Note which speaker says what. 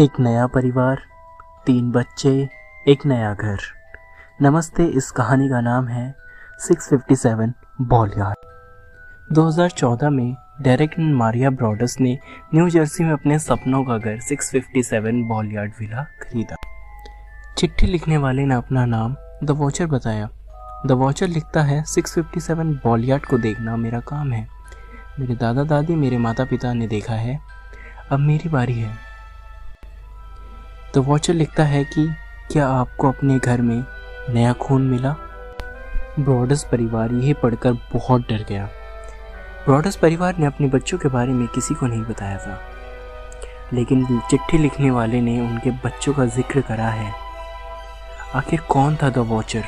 Speaker 1: एक नया परिवार, 3 बच्चे, एक नया घर। नमस्ते। इस कहानी का नाम है 657 बॉलयार्ड। 2014 में डेरेक एंड मारिया ब्रॉडस ने न्यू जर्सी में अपने सपनों का घर 657 बॉलयार्ड विला खरीदा। चिट्ठी लिखने वाले ने अपना नाम द वॉचर बताया। द वॉचर लिखता है, 657 बॉलयार्ड को देखना मेरा काम है। मेरे दादा दादी, मेरे माता पिता ने देखा है, अब मेरी बारी है। द वॉचर लिखता है कि क्या आपको अपने घर में नया खून मिला? ब्रॉडस परिवार यह पढ़कर बहुत डर गया। ब्रॉडस परिवार ने अपने बच्चों के बारे में किसी को नहीं बताया था, लेकिन चिट्ठी लिखने वाले ने उनके बच्चों का जिक्र करा है। आखिर कौन था द वॉचर?